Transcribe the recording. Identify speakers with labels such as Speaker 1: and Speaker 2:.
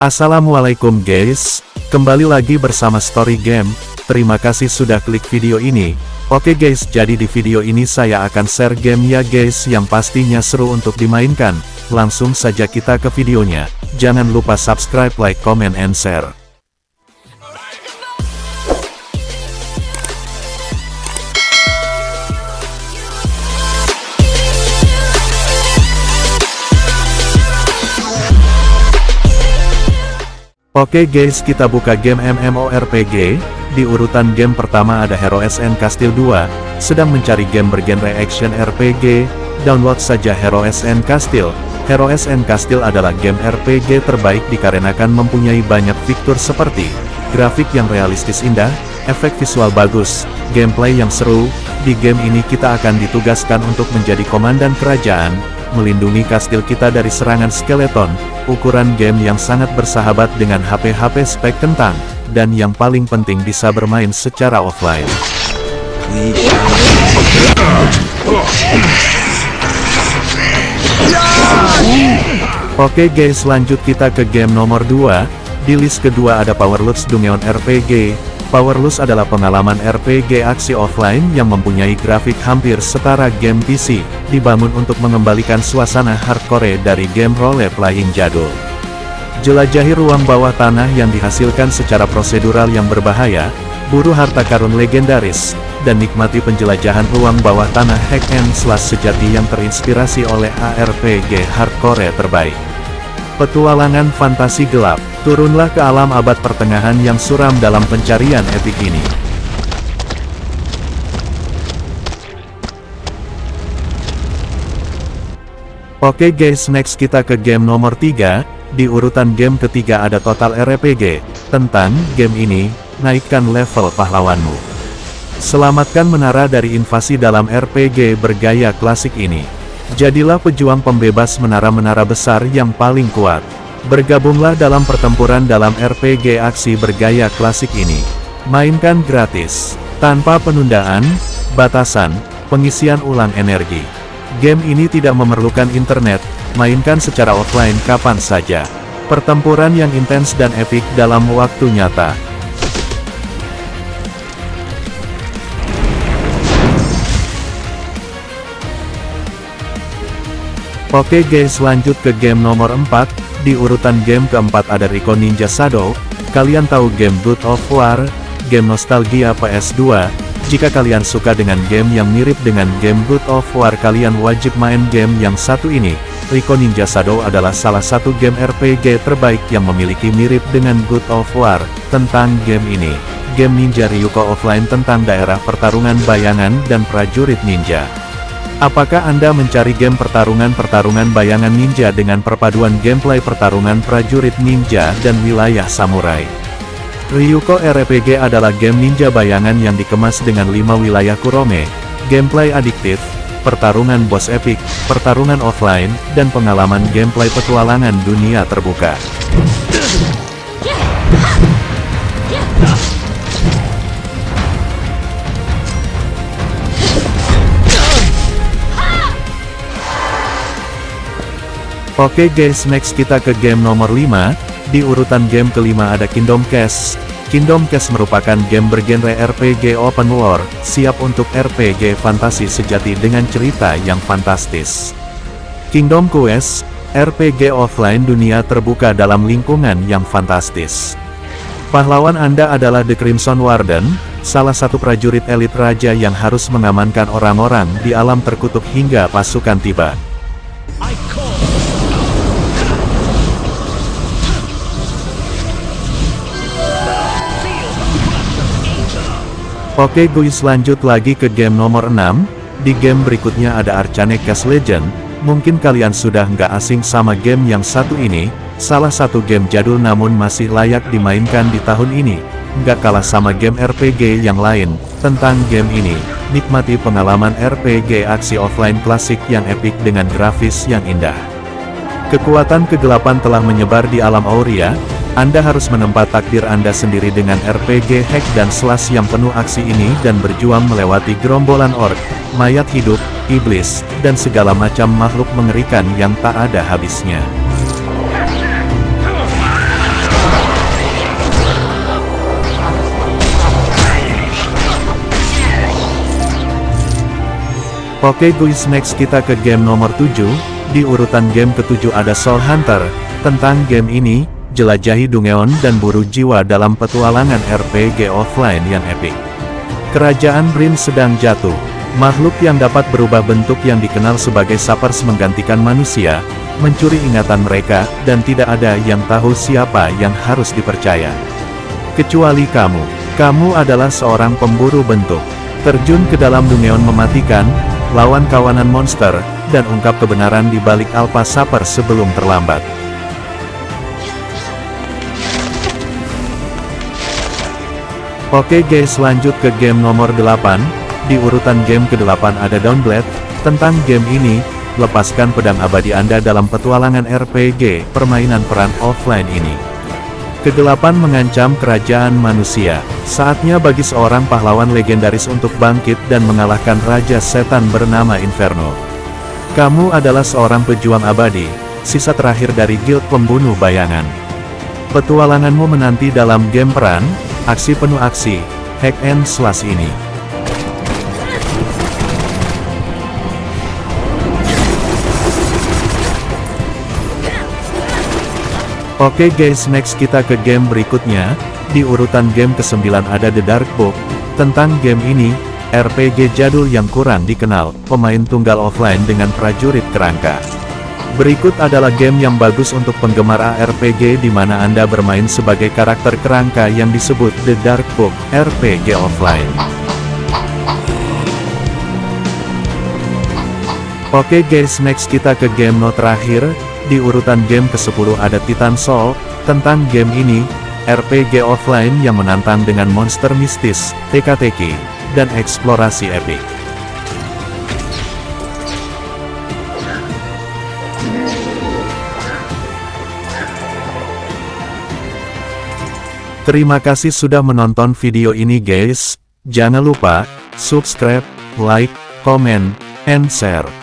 Speaker 1: Assalamualaikum guys, kembali lagi bersama Story Game. Terima kasih sudah klik video ini. Oke guys, jadi di video ini saya akan share game ya guys yang pastinya seru untuk dimainkan. Langsung saja kita ke videonya. Jangan lupa subscribe, like, comment, and share. Oke guys, kita buka game MMORPG. Di urutan game pertama ada Heroes and Castle 2. Sedang mencari game bergenre action RPG? Download saja Heroes and Castle. Heroes and Castle adalah game RPG terbaik dikarenakan mempunyai banyak fitur seperti grafik yang realistis indah, efek visual bagus, gameplay yang seru. Di game ini kita akan ditugaskan untuk menjadi komandan kerajaan, melindungi kastil kita dari serangan skeleton. Ukuran game yang sangat bersahabat dengan HP spek kentang, dan yang paling penting bisa bermain secara offline. Oke guys, lanjut kita ke game nomor 2. Di list kedua ada Powerlust Dungeon RPG. Powerlust adalah pengalaman RPG aksi offline yang mempunyai grafik hampir setara game PC, dibangun untuk mengembalikan suasana hardcore dari game role-playing jadul. Jelajahi ruang bawah tanah yang dihasilkan secara prosedural yang berbahaya, buru harta karun legendaris, dan nikmati penjelajahan ruang bawah tanah hack and slash sejati yang terinspirasi oleh ARPG hardcore terbaik. Petualangan fantasi gelap, turunlah ke alam abad pertengahan yang suram dalam pencarian epik ini. Oke guys, next kita ke game nomor 3. Di urutan game ketiga ada Total RPG. Tentang game ini, naikkan level pahlawanmu. Selamatkan menara dari invasi dalam RPG bergaya klasik ini. Jadilah pejuang pembebas menara-menara besar yang paling kuat. Bergabunglah dalam pertempuran dalam RPG aksi bergaya klasik ini. Mainkan gratis, tanpa penundaan, batasan, pengisian ulang energi. Game ini tidak memerlukan internet, mainkan secara offline kapan saja. Pertempuran yang intens dan epik dalam waktu nyata. Oke guys, lanjut ke game nomor 4. Di urutan game keempat ada Rico Ninja Shadow. Kalian tahu game God of War, game nostalgia PS2. Jika kalian suka dengan game yang mirip dengan game God of War, kalian wajib main game yang satu ini. Rico Ninja Shadow adalah salah satu game RPG terbaik yang memiliki mirip dengan God of War. Tentang game ini, game Ninja Ryuko offline tentang daerah pertarungan bayangan dan prajurit ninja. Apakah Anda mencari game pertarungan bayangan ninja dengan perpaduan gameplay pertarungan prajurit ninja dan wilayah samurai? Ryuko RPG adalah game ninja bayangan yang dikemas dengan 5 wilayah Kurome, gameplay adiktif, pertarungan boss epic, pertarungan offline, dan pengalaman gameplay petualangan dunia terbuka. Oke guys, next kita ke game nomor 5. Di urutan game kelima ada Kingdom Quest. Kingdom Quest merupakan game bergenre RPG open world, siap untuk RPG fantasi sejati dengan cerita yang fantastis. Kingdom Quest, RPG offline dunia terbuka dalam lingkungan yang fantastis. Pahlawan Anda adalah The Crimson Warden, salah satu prajurit elit raja yang harus mengamankan orang-orang di alam terkutuk hingga pasukan tiba. Oke guys, lanjut lagi ke game nomor 6. Di game berikutnya ada Arcane Quest Legend. Mungkin kalian sudah nggak asing sama game yang satu ini. Salah satu game jadul namun masih layak dimainkan di tahun ini. Nggak kalah sama game RPG yang lain. Tentang game ini, nikmati pengalaman RPG aksi offline klasik yang epik dengan grafis yang indah. Kekuatan kegelapan telah menyebar di alam Auria. Anda harus menempa takdir Anda sendiri dengan RPG hack dan slash yang penuh aksi ini dan berjuang melewati gerombolan orc, mayat hidup, iblis, dan segala macam makhluk mengerikan yang tak ada habisnya. Oke guys, next kita ke game nomor 7, di urutan game ke-7 ada Soul Hunter. Tentang game ini, jelajahi Dungeon dan buru jiwa dalam petualangan RPG offline yang epic. Kerajaan Brim sedang jatuh. Makhluk yang dapat berubah bentuk yang dikenal sebagai Sappers menggantikan manusia, mencuri ingatan mereka, dan tidak ada yang tahu siapa yang harus dipercaya. Kecuali kamu. Kamu adalah seorang pemburu bentuk. Terjun ke dalam Dungeon mematikan, lawan kawanan monster, dan ungkap kebenaran di balik Alpha Sapper sebelum terlambat. Oke guys, lanjut ke game nomor 8, di urutan game ke-8 ada Dawnblade. Tentang game ini, lepaskan pedang abadi Anda dalam petualangan RPG, permainan peran offline ini. Kegelapan mengancam kerajaan manusia. Saatnya bagi seorang pahlawan legendaris untuk bangkit dan mengalahkan Raja Setan bernama Inferno. Kamu adalah seorang pejuang abadi, sisa terakhir dari Guild Pembunuh Bayangan. Petualanganmu menanti dalam game peran, aksi penuh aksi, hack and slash ini. Oke guys, next kita ke game berikutnya, di urutan game ke-9 ada The Dark Book. Tentang game ini, RPG jadul yang kurang dikenal, pemain tunggal offline dengan prajurit kerangka. Berikut adalah game yang bagus untuk penggemar ARPG di mana Anda bermain sebagai karakter kerangka yang disebut The Dark Book, RPG offline. Oke guys, next kita ke game terakhir. Di urutan game ke-10 ada Titan Soul. Tentang game ini, RPG offline yang menantang dengan monster mistis, teka-teki, dan eksplorasi epic. Terima kasih sudah menonton video ini guys. Jangan lupa, subscribe, like, comment, and share.